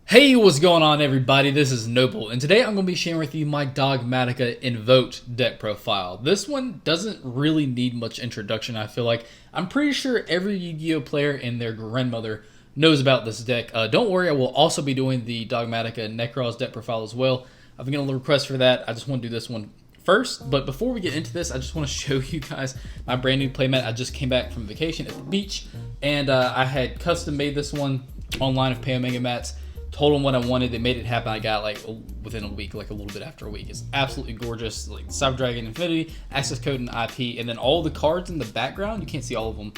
Hey, what's going on everybody? This is Noble, and today I'm going to be sharing with you my Dogmatika+Invoked deck profile. This one doesn't really need much introduction, I feel like. I'm pretty sure every Yu-Gi-Oh player and their grandmother knows about this deck. Don't worry, I will also be doing the Dogmatika Necros deck profile as well. I've been getting a request for that. I just want to do this one first, but before we get into this, I just want to show you guys my brand new playmat. I just came back from vacation at the beach, and I had custom made this one online of Paomangamats. Told them what I wanted. They made it happen. I got like within a week, like a little bit after a week. It's absolutely gorgeous. Like Cyber Dragon Infinity, access code and IP, and then all the cards in the background. You can't see all of them,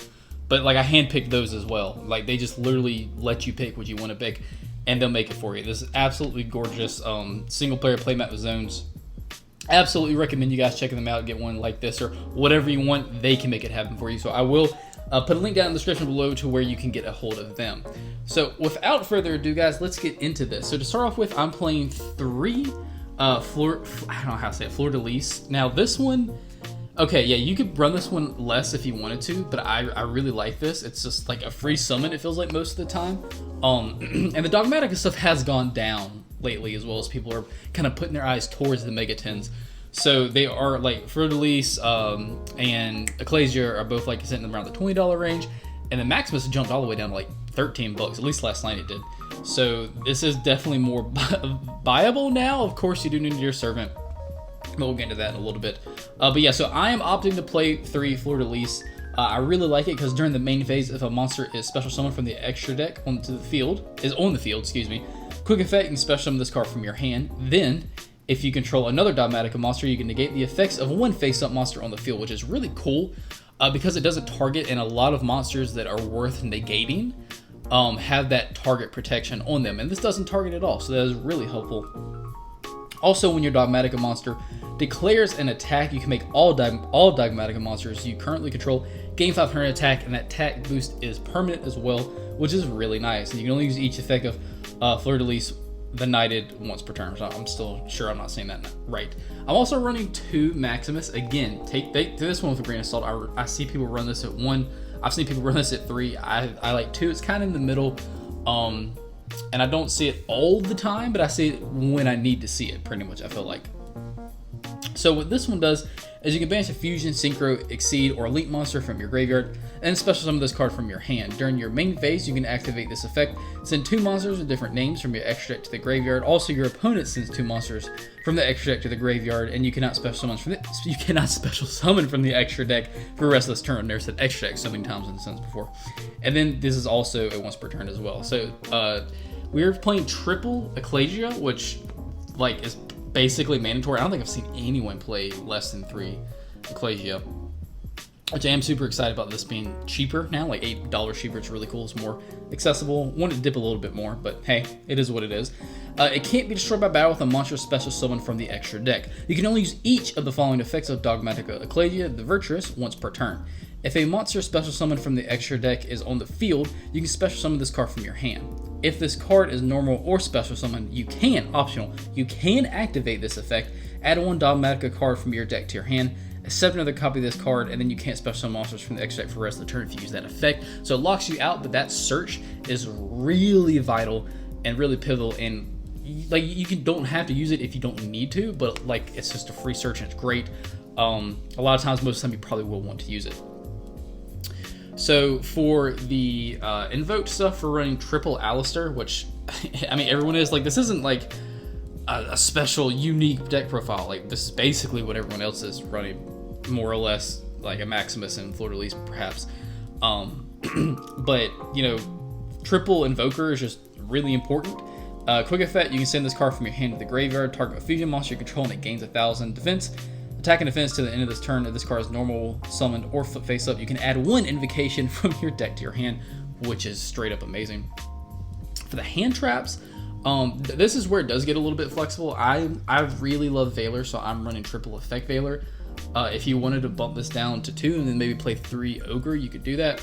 but like I handpicked those as well. Like they just literally let you pick what you want to pick, and they'll make it for you. This is absolutely gorgeous. Single player playmat with zones. Absolutely recommend you guys checking them out. Get one like this or whatever you want. They can make it happen for you. So I will put a link down in the description below to where you can get a hold of them. So without further ado, guys, let's get into this. So to start off with, I'm playing three I don't know how to say it, Fleur de Lis. Now this one, okay, yeah, you could run this one less if you wanted to, but I really like this. It's just like a free summon, it feels like most of the time. And the Dogmatika stuff has gone down lately, as well as people are kind of putting their eyes towards the Mega 10s. So they are like Fleur de Lis and Ecclesia are both like sitting around the $20 range, and the Maximus jumped all the way down to like $13, at least last night it did. So this is definitely more viable now. Of course, you do need your servant, but we'll get into that in a little bit. But yeah, so I am opting to play 3 Fleur de Lis. I really like it because during the main phase, if a monster is special summoned from the extra deck on the field, quick effect, you can special summon this card from your hand. Then, if you control another Dogmatika monster, you can negate the effects of one face-up monster on the field, which is really cool because it doesn't target, and a lot of monsters that are worth negating have that target protection on them, and this doesn't target at all, so that is really helpful. Also, when your Dogmatika monster declares an attack, you can make all Dogmatika monsters you currently control gain 500 attack, and that attack boost is permanent as well, which is really nice. And you can only use each effect of Fleur de Lis the Knighted once per turn. So I'm still sure I'm not saying that right. I'm also running 2 Maximus. Again, take this one with a grain of salt. I see people run this at 1. I've seen people run this at 3. I like 2. It's kind of in the middle. And I don't see it all the time, but I see it when I need to see it, pretty much, I feel like. So what this one does is you can banish a Fusion, Synchro, Exceed, or Link monster from your graveyard, and special summon this card from your hand. During your main phase, you can activate this effect. Send 2 monsters with different names from your extra deck to the graveyard. Also, your opponent sends 2 monsters from the extra deck to the graveyard, and you cannot special summon from the extra deck for the rest of this turn. There's said extra deck so many times in the sense before. And then this is also a once per turn as well. So we're playing triple Ecclesia, which like is basically mandatory. I don't think I've seen anyone play less than 3 Ecclesia, which I am super excited about this being cheaper now, like $8 cheaper. It's really cool. It's more accessible. Wanted to dip a little bit more, but hey, it is what it is. It can't be destroyed by battle with a monster special summon from the extra deck. You can only use each of the following effects of Dogmatika Ecclesia, the Virtuous, once per turn. If a monster special summon from the extra deck is on the field, you can special summon this card from your hand. If this card is normal or special summon, you can activate this effect, add 1 Dogmatika card from your deck to your hand, accept another copy of this card, and then you can't special summon monsters from the extra deck for the rest of the turn if you use that effect. So it locks you out, but that search is really vital and really pivotal, and like you don't have to use it if you don't need to, but like it's just a free search and it's great. A lot of times, most of the time, you probably will want to use it. So for the invoked stuff, we're running triple Alistair, which I mean everyone is like, this isn't like a special unique deck profile. Like this is basically what everyone else is running, more or less, like a Maximus and Fleur de Lis perhaps. But you know, triple Invoker is just really important. Quick effect, you can send this card from your hand to the graveyard, target a fusion monster you control, and it gains 1,000 defense. Attack and defense to the end of this turn. If this card is normal, summoned, or flip face up, you can add 1 invocation from your deck to your hand, which is straight up amazing. For the hand traps, this is where it does get a little bit flexible. I really love Veiler, so I'm running triple effect Veiler. If you wanted to bump this down to 2 and then maybe play 3 Ogre, you could do that.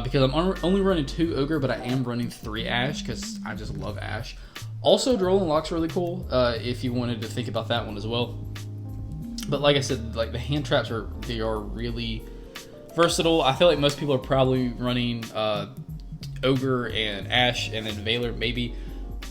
Because I'm only running 2 Ogre, but I am running 3 Ash because I just love Ash. Also, Droll Lock's really cool if you wanted to think about that one as well. But like I said, like the hand traps are really versatile. I feel like most people are probably running Ogre and Ash and then Veiler maybe.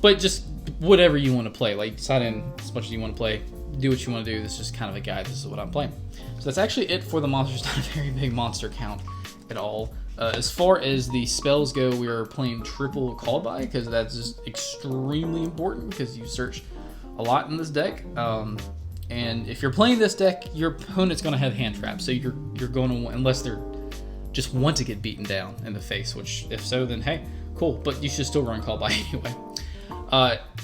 But just whatever you want to play, like decide in as much as you want to play, do what you want to do. This is just kind of a guide. This is what I'm playing. So that's actually it for the monsters. Not a very big monster count at all. As far as the spells go, we are playing triple call by because that's just extremely important because you search a lot in this deck. And if you're playing this deck, your opponent's going to have hand traps. So you're going to, unless they're just want to get beaten down in the face, which if so, then hey, cool. But you should still run call by anyway.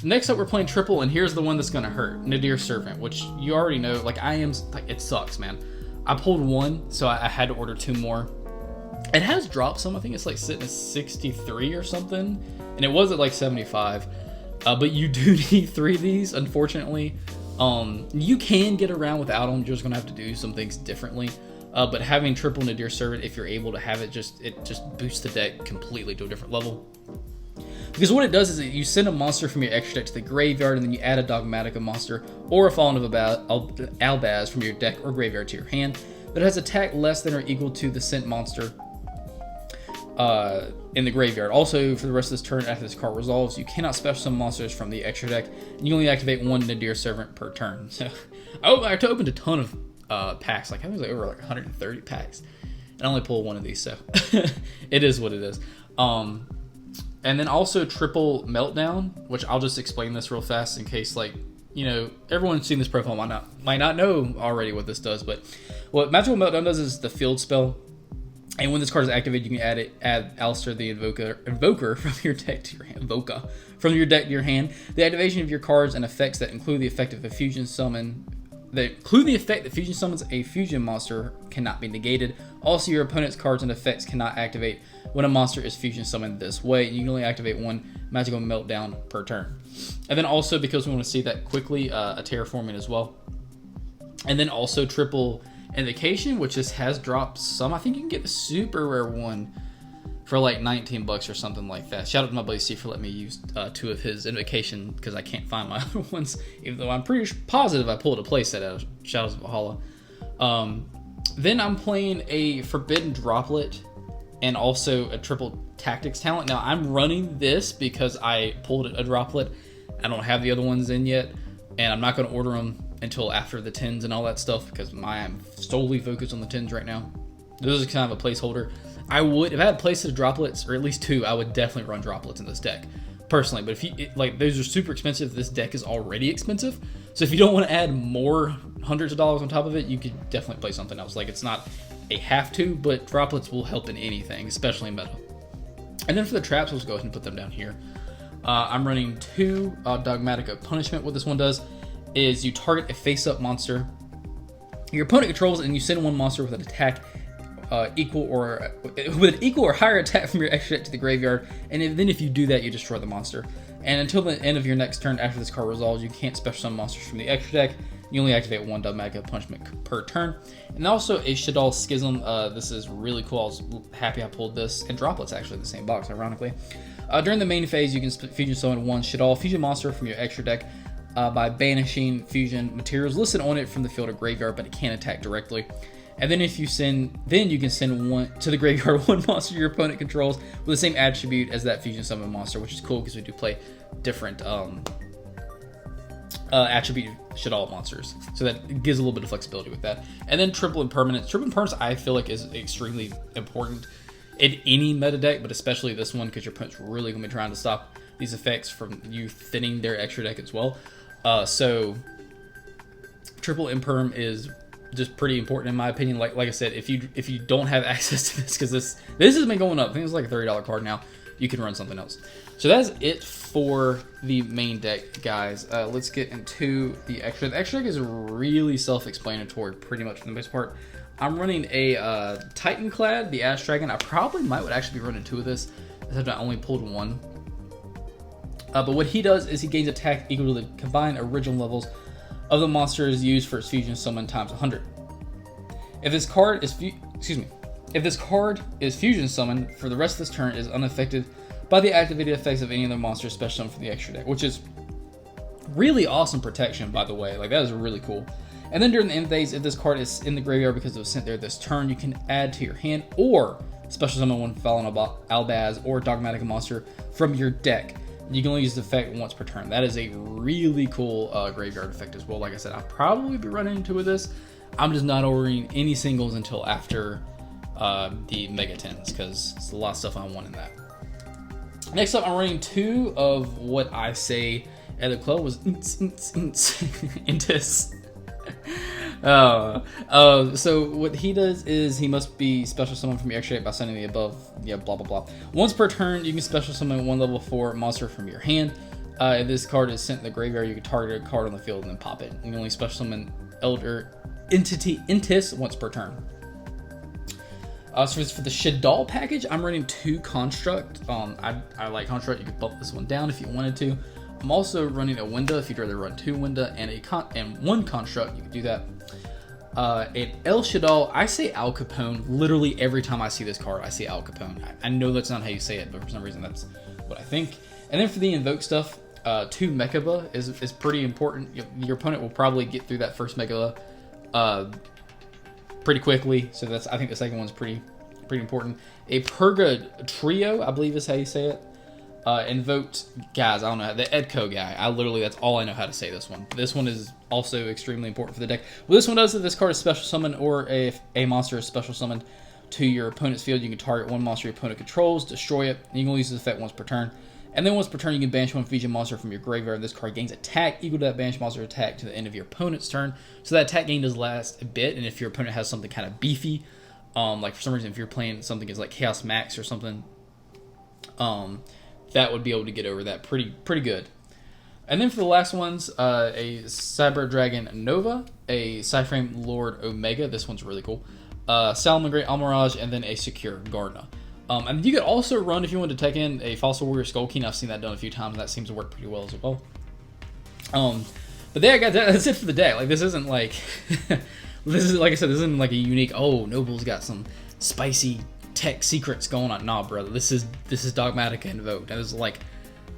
Next up, we're playing triple, and here's the one that's going to hurt. Nadir Servant, which you already know. Like, it sucks, man. I pulled one, so I had to order 2 more. It has dropped some. I think it's like sitting at 63 or something, and it was at like 75. But you do need 3 of these, unfortunately. You can get around without them. You're just going to have to do some things differently. But having triple Nadir Servant, if you're able to have it, it just boosts the deck completely to a different level. Because what it does is that you send a monster from your extra deck to the graveyard, and then you add a Dogmatika monster or a Fallen of Albaz from your deck or graveyard to your hand that has attack less than or equal to the sent monster in the graveyard. Also, for the rest of this turn, after this card resolves, you cannot special summon monsters from the extra deck, and you only activate 1 Nadir Servant per turn. So I opened a ton of packs. Like I was like over like 130 packs, and I only pulled 1 of these, so it is what it is. And then also triple Meltdown, which I'll just explain this real fast in case, like, you know, everyone's seen this profile might not know already what this does. But what Magical Meltdown does is the field spell, and when this card is activated, you can add Alistair the Invoker from your deck to your hand. From your deck to your hand. The activation of your cards and effects that include the effect of a fusion summon. That include the effect that fusion summons a fusion monster cannot be negated. Also, your opponent's cards and effects cannot activate when a monster is fusion summoned this way. You can only activate 1 Magical Meltdown per turn. And then also, because we want to see that quickly, a Terraforming as well. And then also triple Invocation, which just has dropped some. I think you can get the super rare one for like $19 or something like that. Shout out to my buddy Steve for letting me use 2 of his Invocation because I can't find my other ones, even though I'm pretty positive I pulled a playset out of Shadows of Valhalla. Then I'm playing a Forbidden Droplet and also a triple Tactics talent. Now I'm running this because I pulled a Droplet. I don't have the other ones in yet, and I'm not going to order them until after the 10s and all that stuff because I'm solely focused on the 10s right now. This is kind of a placeholder. I would, if I had placed of droplets, or at least 2, I would definitely run droplets in this deck, personally. But if you, like, those are super expensive. This deck is already expensive. So if you don't want to add more hundreds of dollars on top of it, you could definitely play something else. Like, it's not a have to, but droplets will help in anything, especially in meta. And then for the traps, let's go ahead and put them down here. I'm running 2 Dogmatika Punishment. What this one does is you target a face-up monster your opponent controls, and you send 1 monster with an attack equal or higher attack from your extra deck to the graveyard, and then if you do that, you destroy the monster. And until the end of your next turn after this card resolves, you can't special summon monsters from the extra deck. You only activate 1 Dogmatika Punishment per turn. And also a Shaddoll Schism. This is really cool. I was happy I pulled this. And Droplet's actually in the same box, ironically. During the main phase, you can fusion summon 1 Shaddoll Fusion monster from your extra deck by banishing fusion materials listed on it from the field or graveyard, but it can't attack directly. And then you can send 1 to the graveyard 1 monster your opponent controls with the same attribute as that fusion summon monster, which is cool because we do play different attribute Shaddoll monsters, so that gives a little bit of flexibility with that. And then triple impermanence. Triple impermanence I feel like is extremely important in any meta deck, but especially this one because your opponent's really going to be trying to stop these effects from you thinning their extra deck as well. So triple imperm is just pretty important in my opinion. Like I said, if you don't have access to this, because this has been going up, I think it's like a $30 card now, you can run something else. So that's it for the main deck, guys. Let's get into the extra. The extra deck is really self-explanatory pretty much for the most part. I'm running a Titanclad, the Ash Dragon. I probably would actually be running 2 of this, except I only pulled 1. But what he does is he gains attack equal to the combined original levels of the monster is used for its fusion summon times 100. If this card is fusion summoned for the rest of this turn, it is unaffected by the activated effects of any other monster special summoned from the extra deck, which is really awesome protection, by the way. Like, that is really cool. And then during the end phase, if this card is in the graveyard because it was sent there this turn, you can add to your hand or special summon 1 Fallen Albaz or Dogmatika monster from your deck. You can only use the effect once per turn. That is a really cool graveyard effect as well. Like I said, I'll probably be running into with this. I'm just not ordering any singles until after the Mega 10s, because it's a lot of stuff I want in that. Next up, I'm running 2 of what I say at the club was Intis. So what he does is he must be special summon from your extra deck by sending the above, blah blah blah. Once per turn, you can special summon 1 level 4 monster from your hand. If this card is sent to the graveyard, you can target a card on the field and then pop it. You can only special summon Elder Entity Intis once per turn. So for the Shaddoll package, I'm running 2 Construct. I like Construct. You could bump this one down if you wanted to. I'm also running a Winda if you'd rather run 2 Winda and 1 Construct. You could do that. And El Shaddoll, I say Al Capone. Literally every time I see this card, I say Al Capone. I know that's not how you say it, but for some reason that's what I think. And then for the Invoke stuff, 2 Mechaba is pretty important. Your opponent will probably get through that first Mechaba pretty quickly. So I think the second one's pretty important. A Purga Trio, I believe is how you say it. Invoked, guys, I don't know, the Edco guy. That's all I know how to say this one. This one is also extremely important for the deck. What this one does is this card is special summon, or if a monster is special summoned to your opponent's field, you can target 1 monster your opponent controls, destroy it, and you can only use this effect once per turn. And then once per turn, you can banish 1 Fijian monster from your graveyard. This card gains attack equal to that banished monster attack to the end of your opponent's turn. So that attack gain does last a bit, and if your opponent has something kind of beefy, like for some reason if you're playing something as like Chaos Max or something, that would be able to get over that pretty good. And then for the last ones, a Cyber Dragon Nova, a Cyframe Lord Omega. This one's really cool. Salomon Great Almirage, and then a Secure Gardener. And you could also run, if you want to take in, a Fossil Warrior Skull King. I've seen that done a few times. That seems to work pretty well as well. But there, guys, that's it for the deck. Like, this isn't like this is, like I said, this isn't like a unique. Oh, Noble's got some spicy tech secrets going on. Nah, brother. This is Dogmatika+Invoked. That is like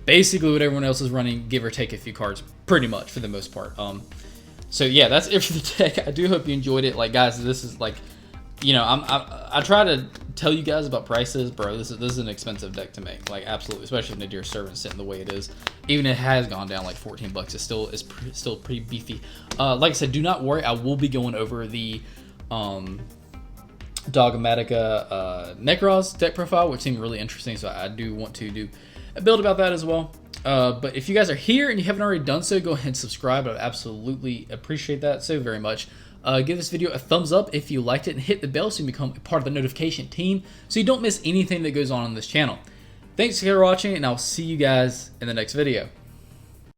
basically what everyone else is running, give or take a few cards, pretty much for the most part. So yeah, that's it for the deck. I do hope you enjoyed it. Like, guys, this is like, you know, I try to tell you guys about prices, bro. This is an expensive deck to make, like, absolutely, especially if Nadir's Servant's sitting the way it is. Even if it has gone down like 14 bucks, it's still pretty beefy. Like I said, do not worry. I will be going over the Dogmatika Necros deck profile, which seemed really interesting, so I do want to do a build about that as well. But if you guys are here and you haven't already done so, go ahead and subscribe. I'd absolutely appreciate that so very much. Give this video a thumbs up if you liked it, and hit the bell so you become a part of the notification team so you don't miss anything that goes on this channel. Thanks for watching, and I'll see you guys in the next video.